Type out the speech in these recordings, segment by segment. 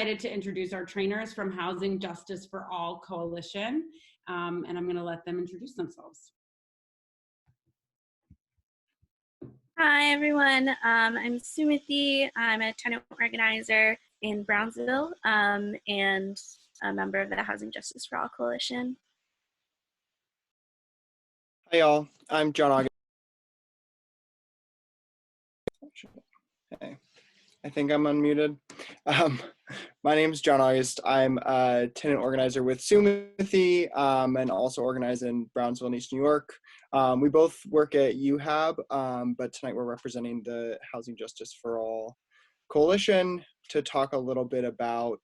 excited to introduce our trainers from Housing Justice for All Coalition, and I'm going to let them introduce themselves. Hi, everyone. I'm Sumati. I'm a tenant organizer in Brownsville and a member of the Housing Justice for All Coalition. Hi, y'all. I'm John August. Hey, I think I'm unmuted. My name is John August. I'm a tenant organizer with Sumati and also organize in Brownsville and East New York. We both work at UHAB, but tonight we're representing the Housing Justice for All Coalition to talk a little bit about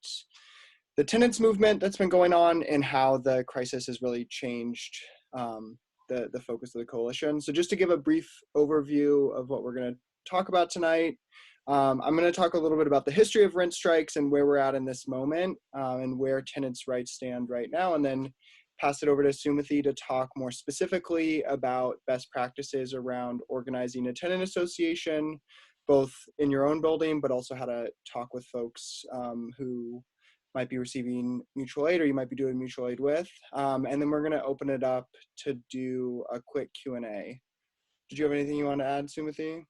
the tenants movement that's been going on and how the crisis has really changed the focus of the coalition. So just to give a brief overview of what we're going to talk about tonight, I'm going to talk a little bit about the history of rent strikes and where we're at in this moment and where tenants' rights stand right now, and then pass it over to Sumati to talk more specifically about best practices around organizing a tenant association, both in your own building, but also how to talk with folks who might be receiving mutual aid or you might be doing mutual aid with. And then we're going to open it up to do a quick Q&A. Did you have anything you want to add, Sumati?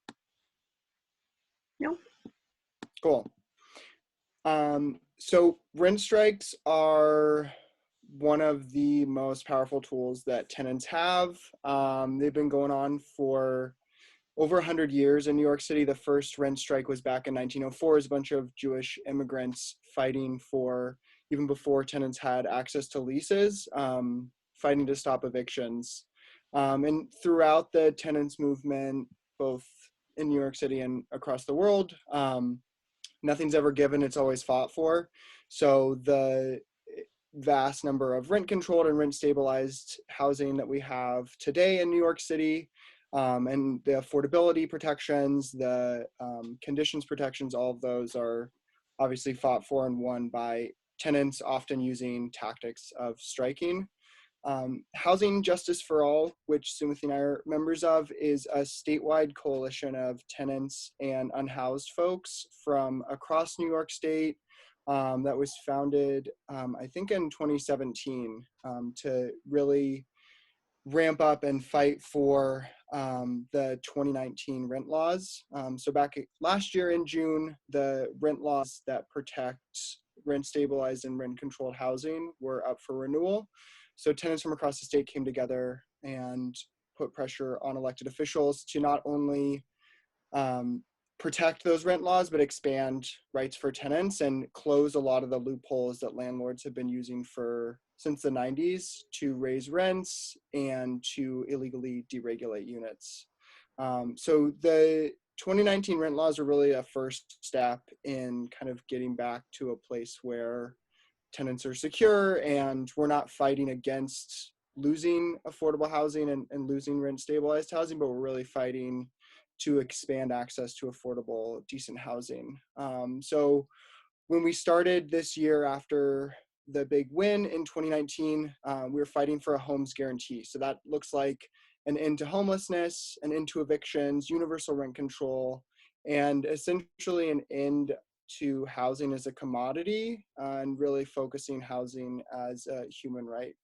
No. Cool. So rent strikes are one of the most powerful tools that tenants have. They've been going on for over 100 years in New York City. The first rent strike was back in 1904 as a bunch of Jewish immigrants fighting for, even before tenants had access to leases, fighting to stop evictions. And throughout the tenants movement, both in New York City and across the world, nothing's ever given, it's always fought for. So the vast number of rent controlled and rent stabilized housing that we have today in New York City, and the affordability protections, the conditions protections, all of those are obviously fought for and won by tenants, often using tactics of striking. Housing Justice for All, which Sumati and I are members of, is a statewide coalition of tenants and unhoused folks from across New York State that was founded, I think, in 2017 to really ramp up and fight for the 2019 rent laws. So back last year in June, the rent laws that protect rent stabilized and rent controlled housing were up for renewal. So tenants from across the state came together and put pressure on elected officials to not only protect those rent laws, but expand rights for tenants and close a lot of the loopholes that landlords have been using since the 90s to raise rents and to illegally deregulate units. So the 2019 rent laws are really a first step in kind of getting back to a place where tenants are secure and we're not fighting against losing affordable housing and losing rent stabilized housing, but we're really fighting to expand access to affordable, decent housing. So when we started this year after the big win in 2019, we were fighting for a homes guarantee. So that looks like an end to homelessness, an end to evictions, universal rent control, and essentially an end to housing as a commodity and really focusing housing as a human right.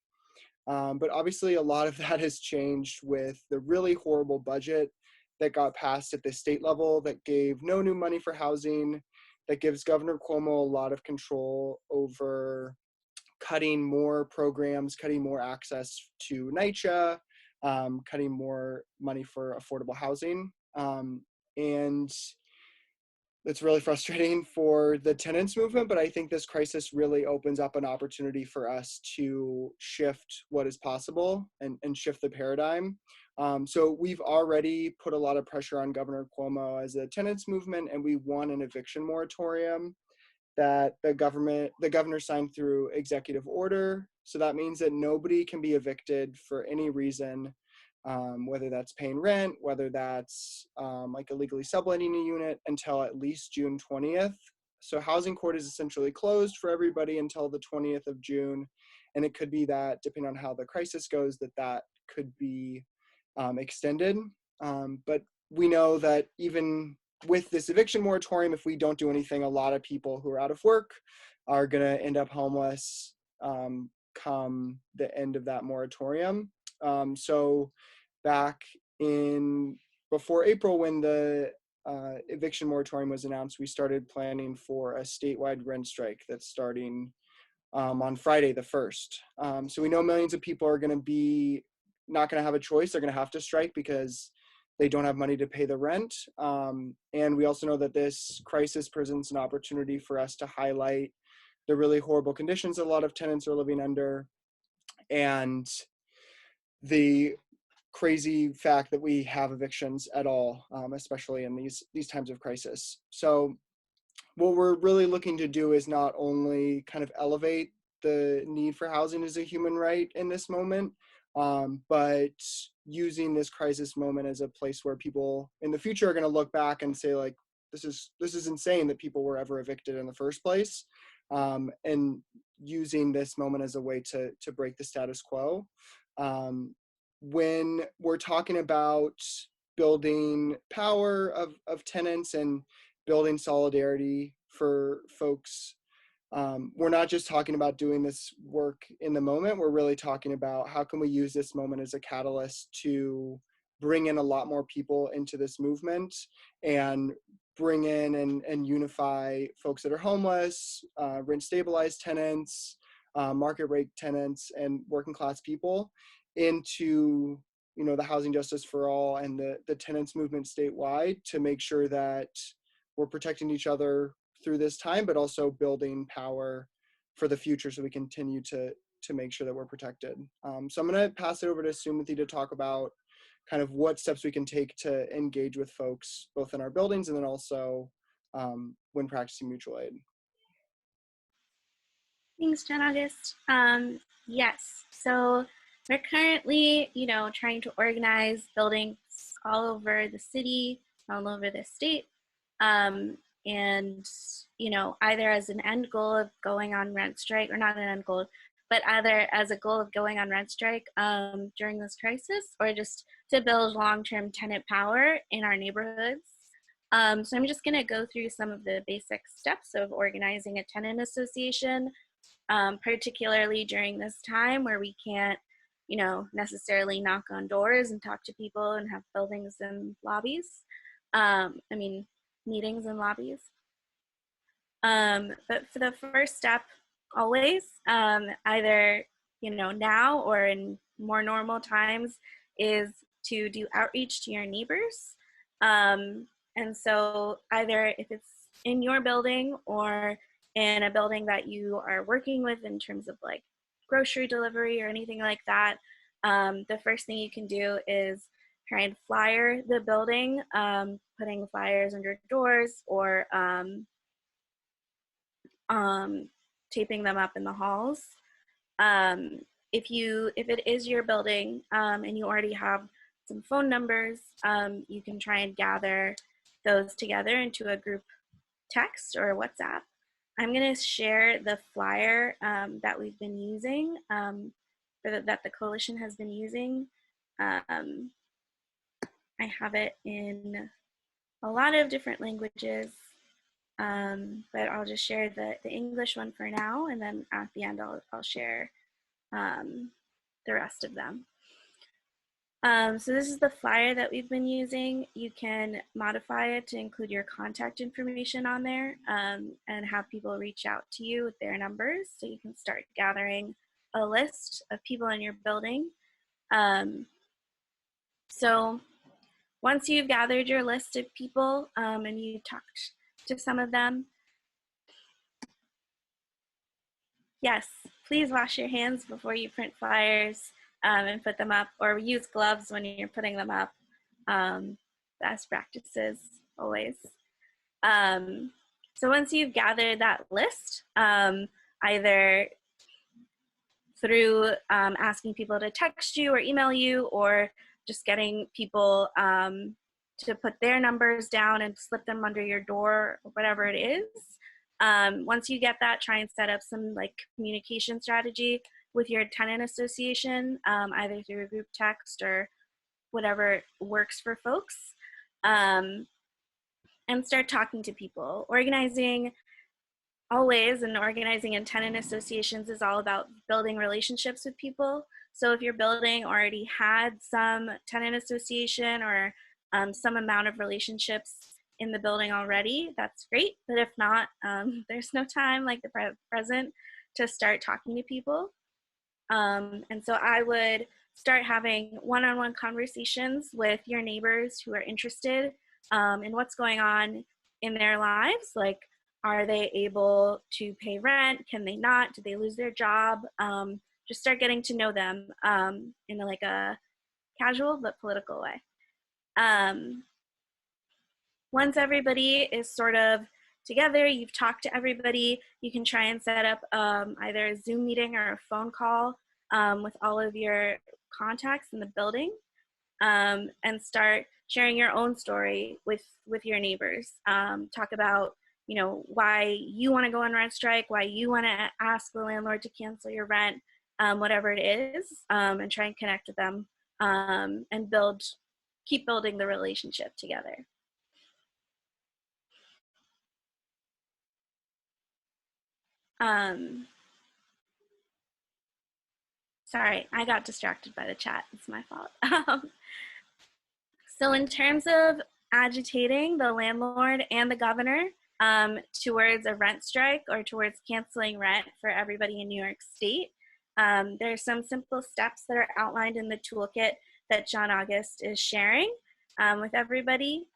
But obviously a lot of that has changed with the really horrible budget that got passed at the state level that gave no new money for housing, that gives Governor Cuomo a lot of control over cutting more programs, cutting more access to NYCHA, cutting more money for affordable housing. And it's really frustrating for the tenants movement, but I think this crisis really opens up an opportunity for us to shift what is possible and shift the paradigm. So we've already put a lot of pressure on Governor Cuomo as a tenants movement, and we won an eviction moratorium that the governor signed through executive order. So that means that nobody can be evicted for any reason, whether that's paying rent, whether that's like illegally subletting a unit, until at least June 20th. So housing court is essentially closed for everybody until the 20th of June. And it could be that, depending on how the crisis goes, that could be extended. But we know that even with this eviction moratorium, if we don't do anything, a lot of people who are out of work are going to end up homeless come the end of that moratorium. So back in before April, when the eviction moratorium was announced, we started planning for a statewide rent strike that's starting on Friday the 1st. So we know millions of people are going to be not going to have a choice. They're going to have to strike because they don't have money to pay the rent. And we also know that this crisis presents an opportunity for us to highlight the really horrible conditions a lot of tenants are living under, and the crazy fact that we have evictions at all, especially in these times of crisis. So what we're really looking to do is not only kind of elevate the need for housing as a human right in this moment, but using this crisis moment as a place where people in the future are going to look back and say, like, this is insane that people were ever evicted in the first place, and using this moment as a way to break the status quo. When we're talking about building power of tenants and building solidarity for folks, we're not just talking about doing this work in the moment. We're really talking about how can we use this moment as a catalyst to bring in a lot more people into this movement and bring in and unify folks that are homeless, rent stabilized tenants, market rate tenants, and working class people into the housing justice for all and the tenants movement statewide, to make sure that we're protecting each other through this time, but also building power for the future so we continue to make sure that we're protected. So I'm going to pass it over to Sumati to talk about kind of what steps we can take to engage with folks, both in our buildings and then also when practicing mutual aid. Thanks, John August. Yes, so we're currently, trying to organize buildings all over the city, all over the state, and, either as an end goal of going on rent strike, or not an end goal, but either as a goal of going on rent strike during this crisis, or just to build long-term tenant power in our neighborhoods. So I'm just going to go through some of the basic steps of organizing a tenant association, particularly during this time where we can't, necessarily knock on doors and talk to people and have buildings and lobbies. Meetings and lobbies. But for the first step, always, either, now or in more normal times, is to do outreach to your neighbors. And so either if it's in your building or in a building that you are working with in terms of like grocery delivery or anything like that, the first thing you can do is try and flyer the building, putting flyers under doors or taping them up in the halls. If it is your building and you already have some phone numbers, you can try and gather those together into a group text or WhatsApp. I'm going to share the flyer that we've been using, that the coalition has been using. I have it in a lot of different languages, but I'll just share the English one for now, and then at the end I'll share the rest of them. So this is the flyer that we've been using. You can modify it to include your contact information on there and have people reach out to you with their numbers, so you can start gathering a list of people in your building. So once you've gathered your list of people and you talked to some of them, yes, please wash your hands before you print flyers and put them up, or use gloves when you're putting them up. Best practices always. So once you've gathered that list, either through asking people to text you or email you, or just getting people to put their numbers down and slip them under your door, or whatever it is. Once you get that, try and set up some communication strategy with your tenant association, either through a group text or whatever works for folks, and start talking to people. Organizing always, and organizing in tenant associations is all about building relationships with people. So if your building already had some tenant association or some amount of relationships in the building already, that's great. But if not, there's no time like the present to start talking to people. And so I would start having one-on-one conversations with your neighbors who are interested in what's going on in their lives. Like, are they able to pay rent? Can they not? Do they lose their job? Just start getting to know them in like a casual but political way. Once everybody is sort of together, you've talked to everybody, you can try and set up either a Zoom meeting or a phone call with all of your contacts in the building and start sharing your own story with your neighbors. Talk about, you know, why you want to go on rent strike, why you want to ask the landlord to cancel your rent, whatever it is, and try and connect with them and keep building the relationship together. Sorry, I got distracted by the chat. It's my fault. So in terms of agitating the landlord and the governor towards a rent strike or towards canceling rent for everybody in New York State, there are some simple steps that are outlined in the toolkit that John August is sharing with everybody.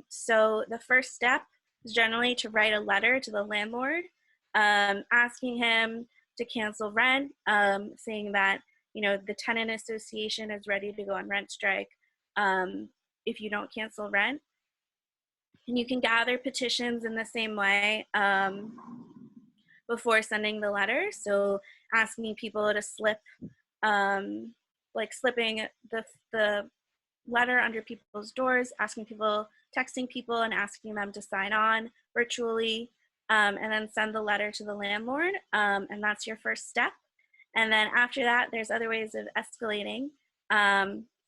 So the first step is generally to write a letter to the landlord asking him to cancel rent, saying that, you know, the tenant association is ready to go on rent strike if you don't cancel rent. And you can gather petitions in the same way before sending the letter. So asking people to slip, like slipping the letter under people's doors, asking people, texting people and asking them to sign on virtually, and then send the letter to the landlord. And that's your first step. And then after that, there's other ways of escalating.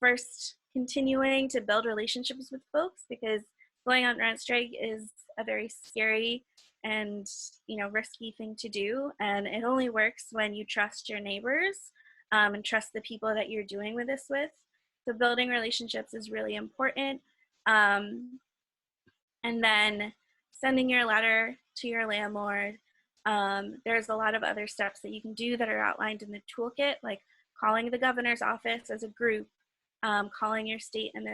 First, continuing to build relationships with folks, because going on rent strike is a very scary and, you know, risky thing to do. And it only works when you trust your neighbors and trust the people that you're doing this with. So building relationships is really important. And then sending your letter to your landlord. There's a lot of other steps that you can do that are outlined in the toolkit, like calling the governor's office as a group, calling your state and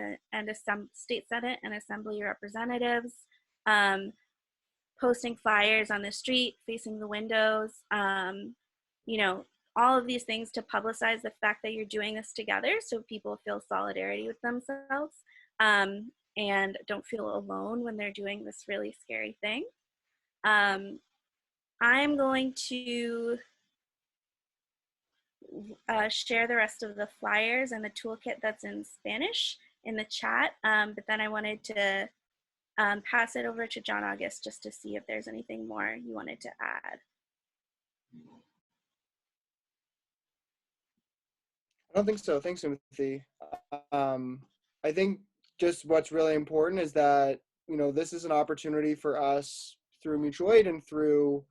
state senate and assembly representatives, posting flyers on the street, facing the windows, you know, all of these things to publicize the fact that you're doing this together so people feel solidarity with themselves and don't feel alone when they're doing this really scary thing. I'm going to share the rest of the flyers and the toolkit that's in Spanish in the chat, but then I wanted to pass it over to John August just to see if there's anything more you wanted to add. I don't think so. Thanks, Timothy. I think just what's really important is that, you know, this is an opportunity for us through Mutual Aid and through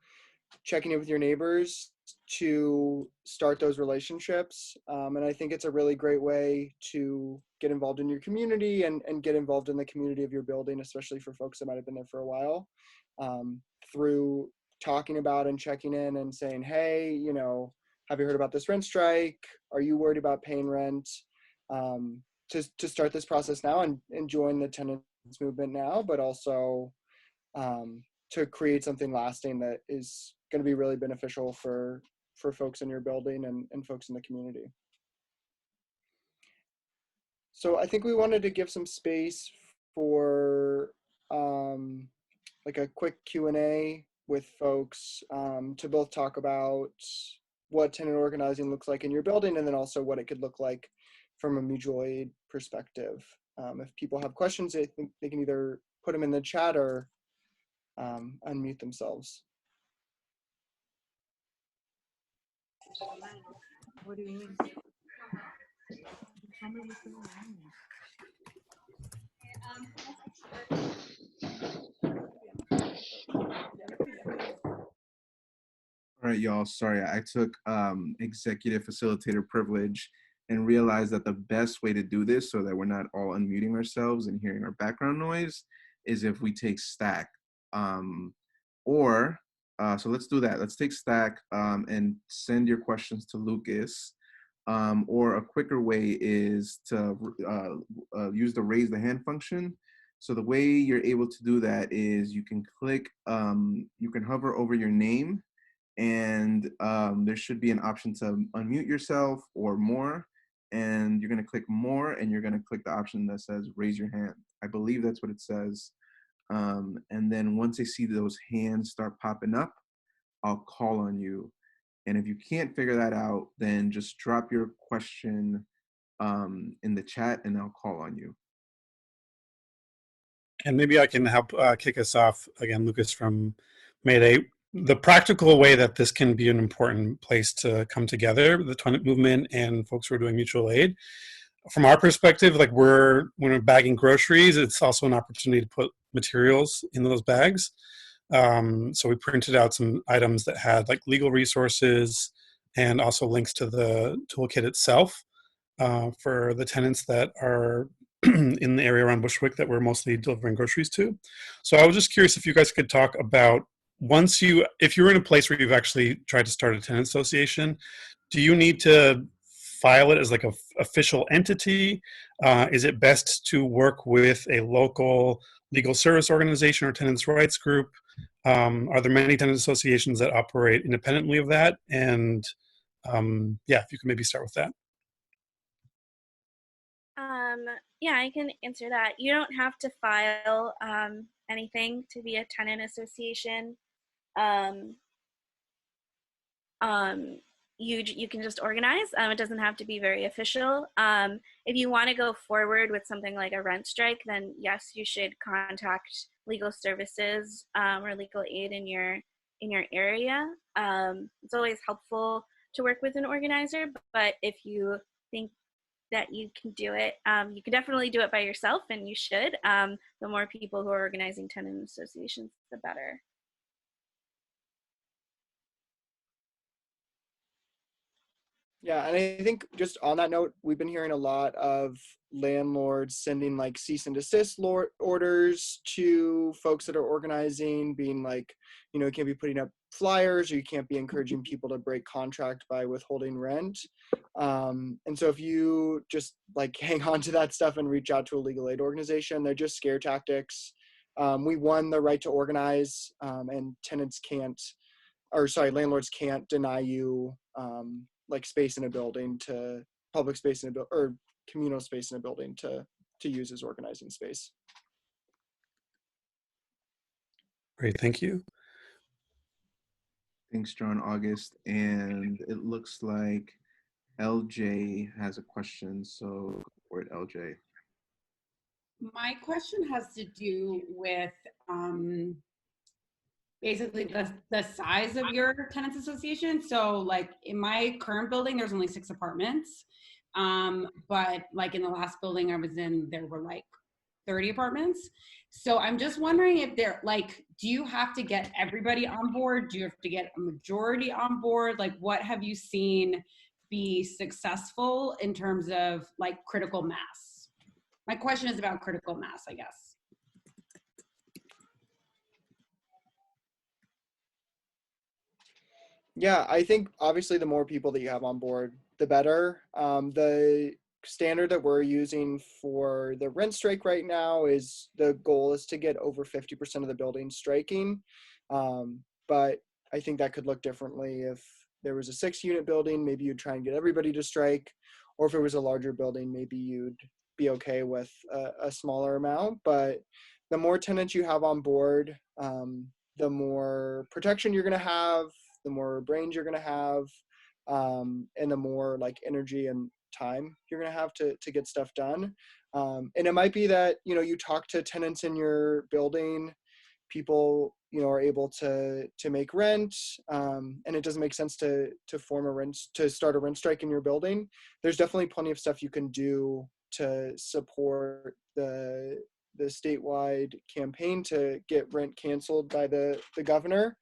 checking in with your neighbors to start those relationships. And I think it's a really great way to get involved in your community and get involved in the community of your building, especially for folks that might have been there for a while, through talking about and checking in and saying, hey, you know, have you heard about this rent strike? Are you worried about paying rent? To start this process now and join the tenants movement now, but also to create something lasting that is going to be really beneficial for folks in your building and folks in the community. So I think we wanted to give some space for like a quick Q&A with folks to both talk about what tenant organizing looks like in your building and then also what it could look like from a mutual aid perspective. If people have questions, I think they can either put them in the chat or unmute themselves. What do you mean? All right, y'all. Sorry, I took executive facilitator privilege and realized that the best way to do this so that we're not all unmuting ourselves and hearing our background noise is if we take stack. Um, so let's do that. Let's take stack and send your questions to Lucas. Or a quicker way is to use the raise the hand function. So the way you're able to do that is you can click, you can hover over your name, and there should be an option to unmute yourself or more, and you're going to click more, and you're going to click the option that says raise your hand. I believe that's what it says. And then once I see those hands start popping up, I'll call on you. And if you can't figure that out, then just drop your question in the chat and I'll call on you. And maybe I can help kick us off again, Lucas from Mayday. The practical way that this can be an important place to come together, the tenant movement and folks who are doing mutual aid. From our perspective, like when we're bagging groceries, it's also an opportunity to put materials in those bags. So we printed out some items that had like legal resources and also links to the toolkit itself for the tenants that are in the area around Bushwick that we're mostly delivering groceries to. So I was just curious if you guys could talk about if you're in a place where you've actually tried to start a tenant association, do you need to file it as like a official entity? Is it best to work with a local legal service organization or tenants' rights group? Are there many tenant associations that operate independently of that? And yeah, if you could maybe start with that. Yeah, I can answer that. You don't have to file anything to be a tenant association. You can just organize. It doesn't have to be very official. If you want to go forward with something like a rent strike, then yes, you should contact legal services or legal aid in your area. It's always helpful to work with an organizer, but if you think that you can do it, you can definitely do it by yourself, and you should. The more people who are organizing tenant associations, the better. Yeah, and I think just on that note, we've been hearing a lot of landlords sending like cease and desist orders to folks that are organizing, being like, you know, you can't be putting up flyers, or you can't be encouraging people to break contract by withholding rent. And so if you just like hang on to that stuff and reach out to a legal aid organization, they're just scare tactics. We won the right to organize, and landlords can't deny you like space in a building to public space in a or communal space in a building to use as organizing space. Great, thank you. Thanks, John August. And it looks like LJ has a question, so go for it, LJ. My question has to do with basically the size of your tenants association. So like in my current building, there's only 6 apartments. But like in the last building I was in, there were like 30 apartments. So I'm just wondering if they're like, do you have to get everybody on board? Do you have to get a majority on board? Like what have you seen be successful in terms of like critical mass? My question is about critical mass, I guess. Yeah, I think obviously the more people that you have on board, the better. The standard that we're using for the rent strike right now is the goal is to get over 50% of the building striking. But I think that could look differently if there was a 6-unit building, maybe you'd try and get everybody to strike, or if it was a larger building, maybe you'd be okay with a smaller amount. But the more tenants you have on board, the more protection you're going to have, the more brains you're going to have, and the more like energy and time you're going to have to get stuff done. And it might be that, you know, you talk to tenants in your building, people, you know, are able to make rent, and it doesn't make sense to start a rent strike in your building. There's definitely plenty of stuff you can do to support the statewide campaign to get rent canceled by the governor.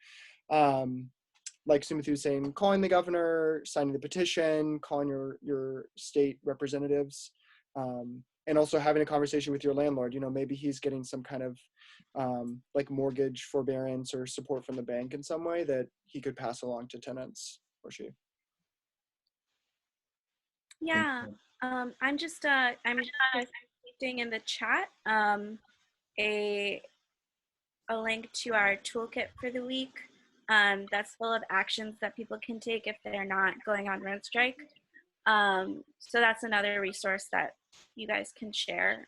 like Timothy was saying, calling the governor, signing the petition, calling your state representatives, and also having a conversation with your landlord. You know, maybe he's getting some kind of like mortgage forbearance or support from the bank in some way that he could pass along to tenants, or she. Yeah, I'm just posting in the chat a link to our toolkit for the week. That's full of actions that people can take if they're not going on rent strike. So that's another resource that you guys can share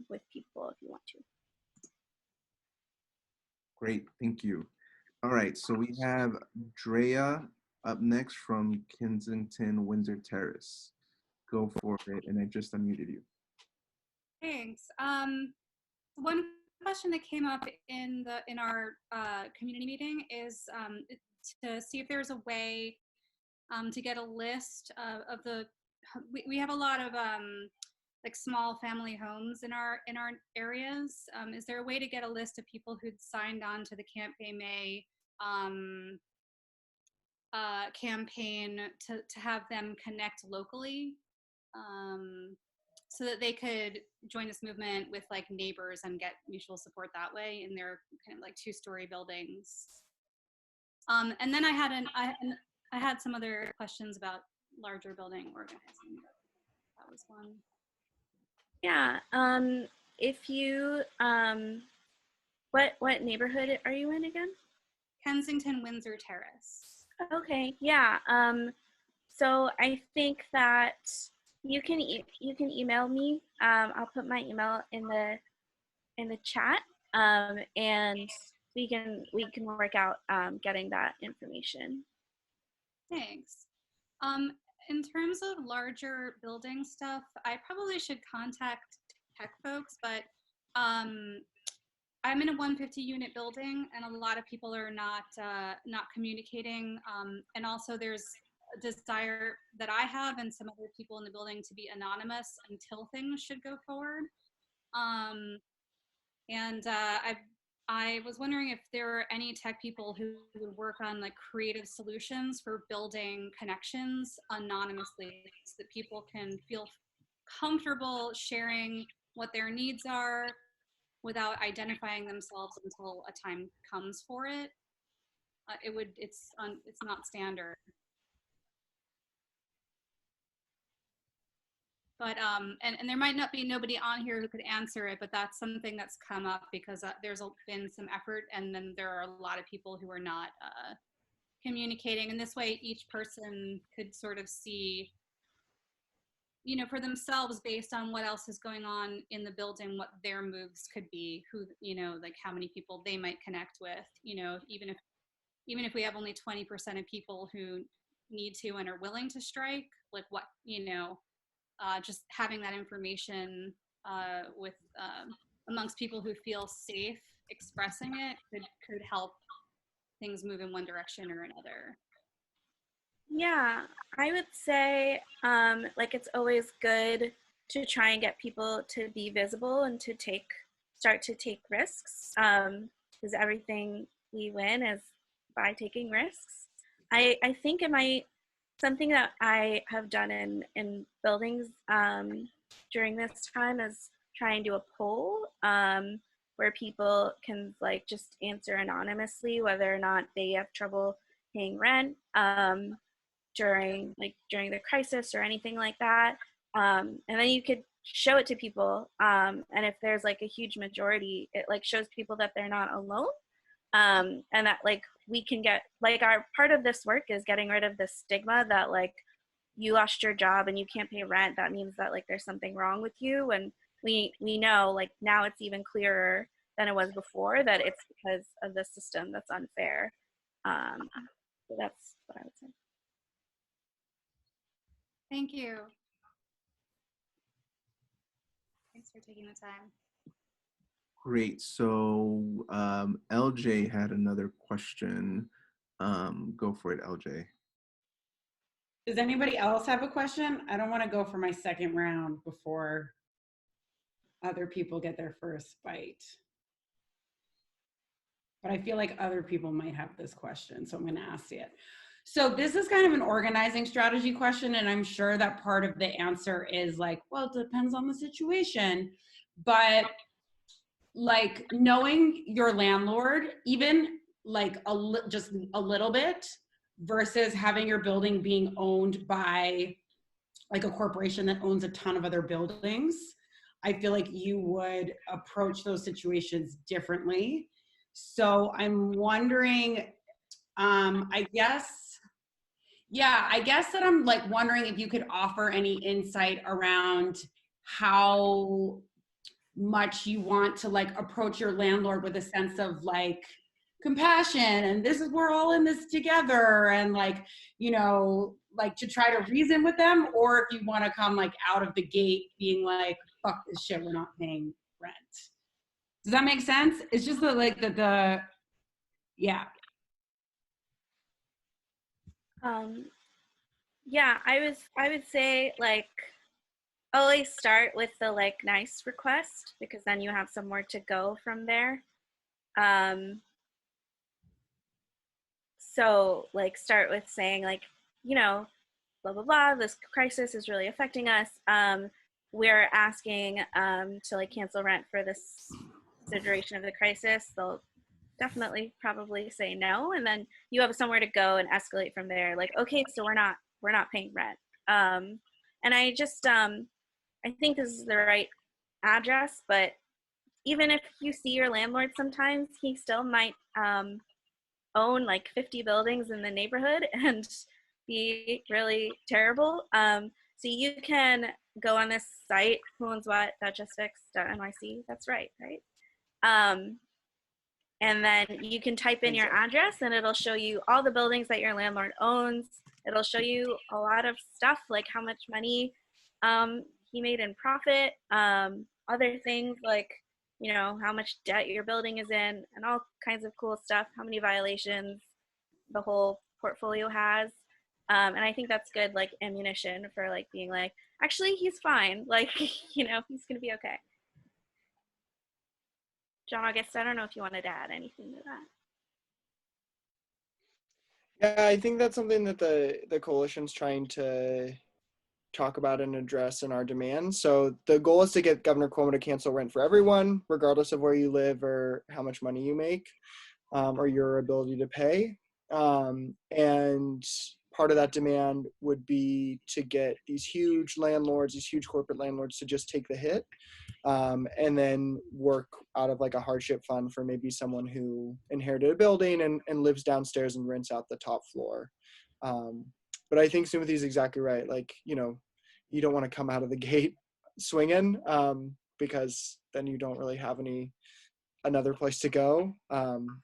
with people if you want to. Great, thank you. All right, so we have Drea up next from Kensington Windsor Terrace. Go for it, and I just unmuted you. Thanks. One question that came up in our community meeting is to see if there's a way to get a list of the. We have a lot of like small family homes in our areas. Is there a way to get a list of people who'd signed on to the Camp Bay May campaign to have them connect locally? So that they could join this movement with like neighbors and get mutual support that way in their kind of like 2-story buildings. And then I had some other questions about larger building organizing. That was one. Yeah. If you what neighborhood are you in again? Kensington Windsor Terrace. Okay. Yeah. So I think that you can email me. I'll put my email in the chat, and we can work out getting that information. Thanks. In terms of larger building stuff, I probably should contact tech folks, but I'm in a 150 unit building, and a lot of people are not communicating, and also there's a desire that I have and some other people in the building to be anonymous until things should go forward. And I was wondering if there are any tech people who would work on like creative solutions for building connections anonymously so that people can feel comfortable sharing what their needs are without identifying themselves until a time comes for it. It's not standard. But and there might not be nobody on here who could answer it, but that's something that's come up because there's been some effort, and then there are a lot of people who are not communicating, and this way each person could sort of see, you know, for themselves based on what else is going on in the building, what their moves could be, who, you know, like how many people they might connect with, you know, even if we have only 20% of people who need to and are willing to strike, like what, you know, just having that information with amongst people who feel safe expressing it could help things move in one direction or another. Yeah, I would say like it's always good to try and get people to be visible and to start to take risks, because everything we win is by taking risks. I think it might, something that I have done in buildings during this time is try and do a poll where people can like just answer anonymously whether or not they have trouble paying rent during the crisis or anything like that, and then you could show it to people, and if there's like a huge majority, it like shows people that they're not alone, and that like we can get like our part of this work is getting rid of the stigma that like you lost your job and you can't pay rent, that means that like there's something wrong with you, and we know like now it's even clearer than it was before that it's because of the system that's unfair. So that's what I would say. Thank you. Thanks for taking the time. Great. So LJ had another question. Go for it, LJ. Does anybody else have a question? I don't want to go for my second round before other people get their first bite. but I feel like other people might have this question, so I'm going to ask it. So this is kind of an organizing strategy question, and I'm sure that part of the answer is like, well, it depends on the situation, but like knowing your landlord, even like just a little bit, versus having your building being owned by like a corporation that owns a ton of other buildings, I feel like you would approach those situations differently. So I'm wondering, I guess that I'm like wondering if you could offer any insight around how much you want to like approach your landlord with a sense of like compassion and this is, we're all in this together, and like, you know, like to try to reason with them, or if you want to come like out of the gate being like, fuck this shit, we're not paying rent. Does that make sense? It's just the like the yeah. Yeah, I would say like always start with the like nice request, because then you have somewhere to go from there. So like start with saying like, you know, blah blah blah, this crisis is really affecting us. We're asking to like cancel rent for this duration of the crisis. They'll definitely probably say no, and then you have somewhere to go and escalate from there. Like, okay, so we're not paying rent. And I just I think this is the right address, but even if you see your landlord sometimes, he still might own like 50 buildings in the neighborhood and be really terrible. So you can go on this site, whoownswhat.justfix.nyc. That's right? And then you can type in your address and it'll show you all the buildings that your landlord owns. It'll show you a lot of stuff like how much money he made in profit, other things like, you know, how much debt your building is in, and all kinds of cool stuff, how many violations the whole portfolio has. And I think that's good like ammunition for like being like, actually he's fine, like, you know, he's gonna be okay. John, August, I don't know if you wanted to add anything to that. Yeah, I think that's something that the coalition's trying to talk about and address in our demands. So the goal is to get Governor Cuomo to cancel rent for everyone, regardless of where you live or how much money you make, or your ability to pay. And part of that demand would be to get these huge landlords, these huge corporate landlords, to just take the hit, and then work out of like a hardship fund for maybe someone who inherited a building and lives downstairs and rents out the top floor. But I think Timothy's exactly right. Like, you know, you don't want to come out of the gate swinging, because then you don't really have another place to go.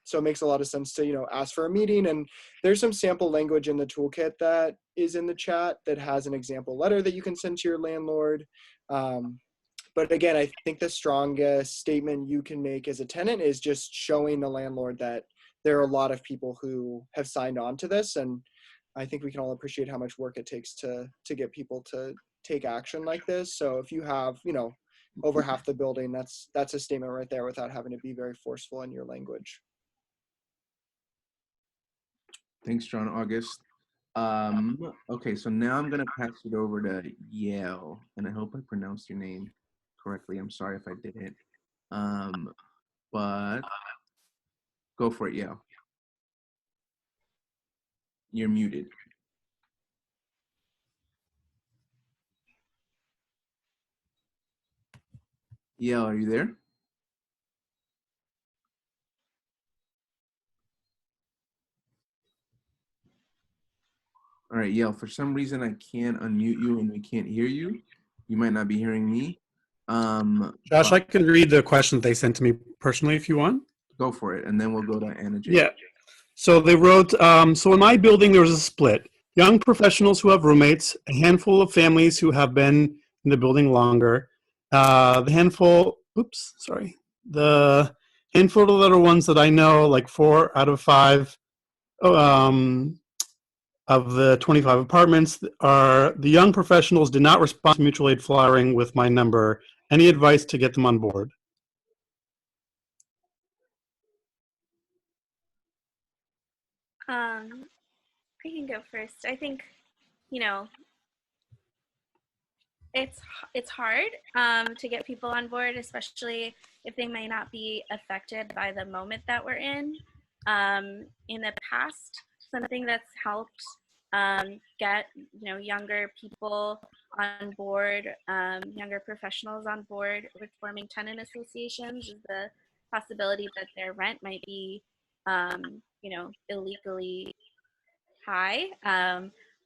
So it makes a lot of sense to, you know, ask for a meeting. And there's some sample language in the toolkit that is in the chat that has an example letter that you can send to your landlord. But again, I think the strongest statement you can make as a tenant is just showing the landlord that there are a lot of people who have signed on to this. And I think we can all appreciate how much work it takes to get people to take action like this. So if you have, you know, over half the building, that's a statement right there without having to be very forceful in your language. Thanks, John August. Okay, so now I'm gonna pass it over to Yale, and I hope I pronounced your name correctly. I'm sorry if I didn't. But go for it, Yale. You're muted. Yale, are you there? All right, Yale, for some reason I can't unmute you and we can't hear you. You might not be hearing me. Josh, I can read the question they sent to me personally if you want. Go for it, and then we'll go to Anna J. Yeah. So they wrote, so in my building there was a split. Young professionals who have roommates, a handful of families who have been in the building longer. The handful of other ones that I know, like 4 out of 5 of the 25 apartments, are the young professionals did not respond to mutual aid flyering with my number. Any advice to get them on board? I can go first. I think, you know, it's hard to get people on board, especially if they may not be affected by the moment that we're in. In the past, something that's helped get younger people on board, younger professionals on board with forming tenant associations is the possibility that their rent might be illegally high,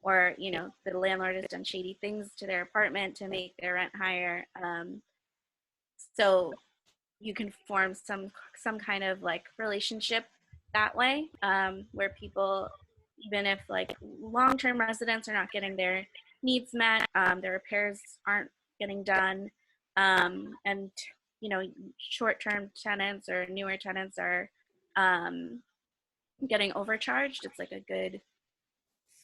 or the landlord has done shady things to their apartment to make their rent higher. So you can form some kind of like relationship that way, where people, even if like long-term residents are not getting their needs met, their repairs aren't getting done, and short-term tenants or newer tenants are getting overcharged, it's like a good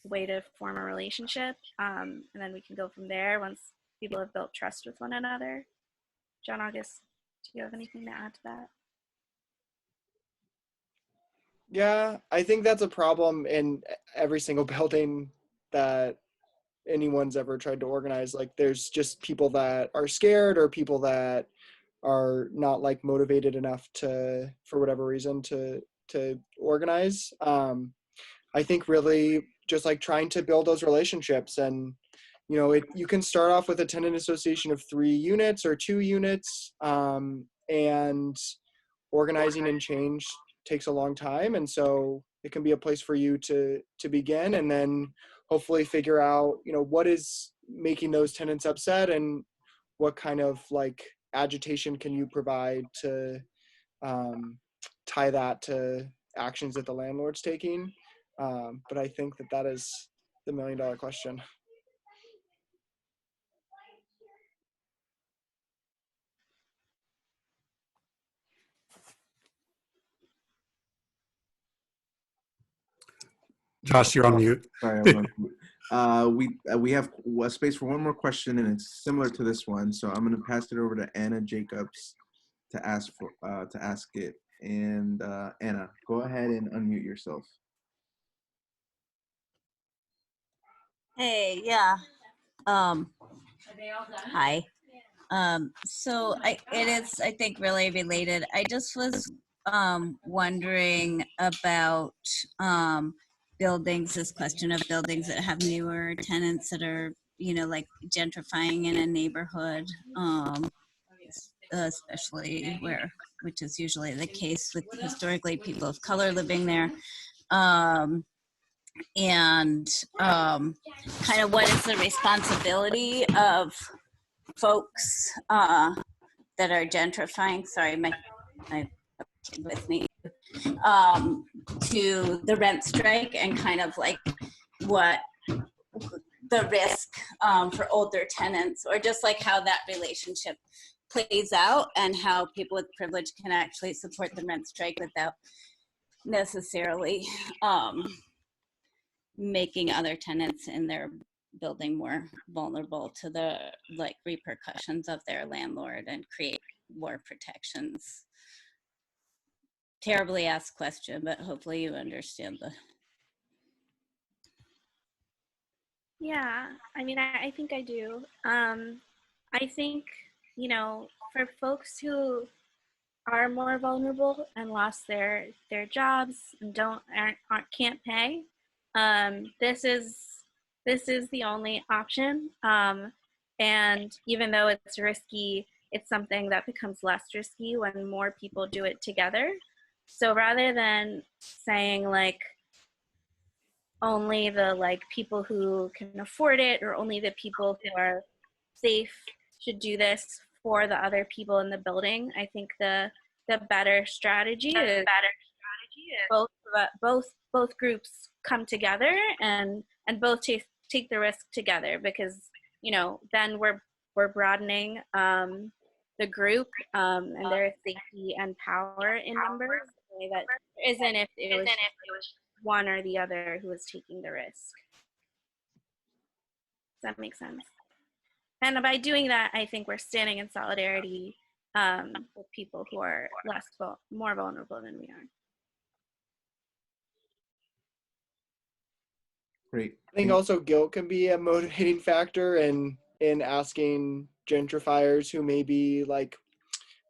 way to form a relationship, and then we can go from there once people have built trust with one another. John August, do you have anything to add to that? Yeah, I think that's a problem in every single building that anyone's ever tried to organize. Like, there's just people that are scared, or people that are not like motivated enough to, for whatever reason, to organize. I think really just like trying to build those relationships, and you can start off with a tenant association of 3 units or 2 units, and organizing and change takes a long time, and so it can be a place for you to begin, and then hopefully figure out what is making those tenants upset, and what kind of like agitation can you provide to tie that to actions that the landlord's taking. But I think that is the $1 million question. Josh, you're on mute. Sorry, I was on mute. We have a space for one more question, and it's similar to this one. So I'm going to pass it over to Anna Jacobs to ask it. And Anna, go ahead and unmute yourself. Hey, yeah. Hi. So it is, I think, really related. I just was wondering about buildings, this question of buildings that have newer tenants that are, like gentrifying in a neighborhood, especially which is usually the case with historically people of color living there. And kind of what is the responsibility of folks that are gentrifying, sorry, my kid with me, to the rent strike, and kind of like what the risk for older tenants, or just like how that relationship plays out, and how people with privilege can actually support the rent strike without necessarily making other tenants in their building more vulnerable to the like repercussions of their landlord, and create more protections. Terribly asked question, but hopefully you understand the. Yeah, I mean, I think I do. I think, for folks who are more vulnerable and lost their jobs and can't pay, this is the only option. And even though it's risky, it's something that becomes less risky when more people do it together. So rather than saying like only the like people who can afford it, or only the people who are safe should do this for the other people in the building, I think the better strategy is both groups come together and both take the risk together, because then we're broadening the group, and there is safety and power in numbers, the way that there isn't if it was one or the other who was taking the risk. Does that make sense? And by doing that, I think we're standing in solidarity with people who are more vulnerable than we are. Great. I think also guilt can be a motivating factor in asking gentrifiers who maybe like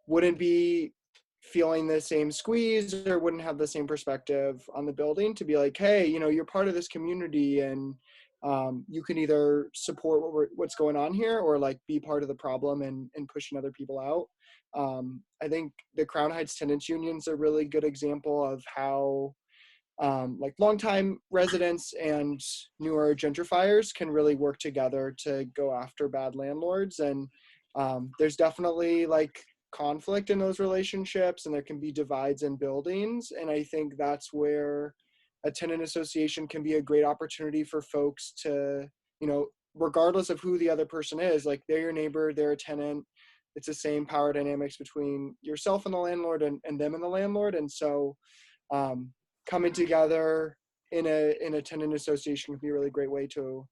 wouldn't be feeling the same squeeze or wouldn't have the same perspective on the building to be like, hey, you know, you're part of this community, and you can either support what's going on here or like be part of the problem and pushing other people out. I think the Crown Heights Tenants Union is a really good example of how like longtime residents and newer gentrifiers can really work together to go after bad landlords. And there's definitely like conflict in those relationships, and there can be divides in buildings. And I think that's where a tenant association can be a great opportunity for folks to, you know, regardless of who the other person is, like they're your neighbor, they're a tenant. It's the same power dynamics between yourself and the landlord and them and the landlord. And so coming together in a tenant association can be a really great way to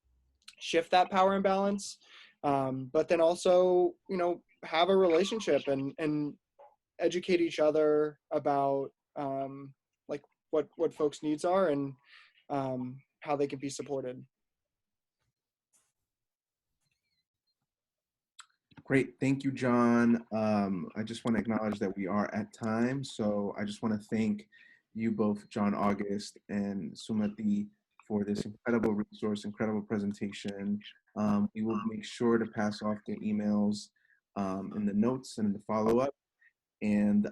shift that power imbalance. But then also, you know, have a relationship and educate each other about like what folks' needs are and how they can be supported. Great. Thank you, John. I just want to acknowledge that we are at time. So I just want to thank you both, John August and Sumati, for this incredible resource, incredible presentation. We will make sure to pass off the emails in the notes and in the follow-up. And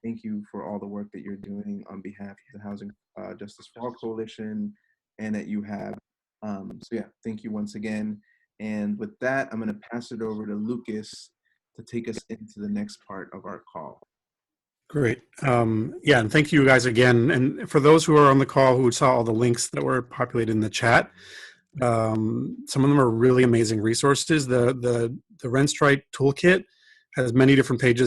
thank you for all the work that you're doing on behalf of the Housing Justice for All Coalition and that you have. So yeah, thank you once again. And with that, I'm going to pass it over to Lucas to take us into the next part of our call. Great. Yeah, and thank you guys again. And for those who are on the call who saw all the links that were populated in the chat, some of them are really amazing resources. The Rent Strike toolkit has many different pages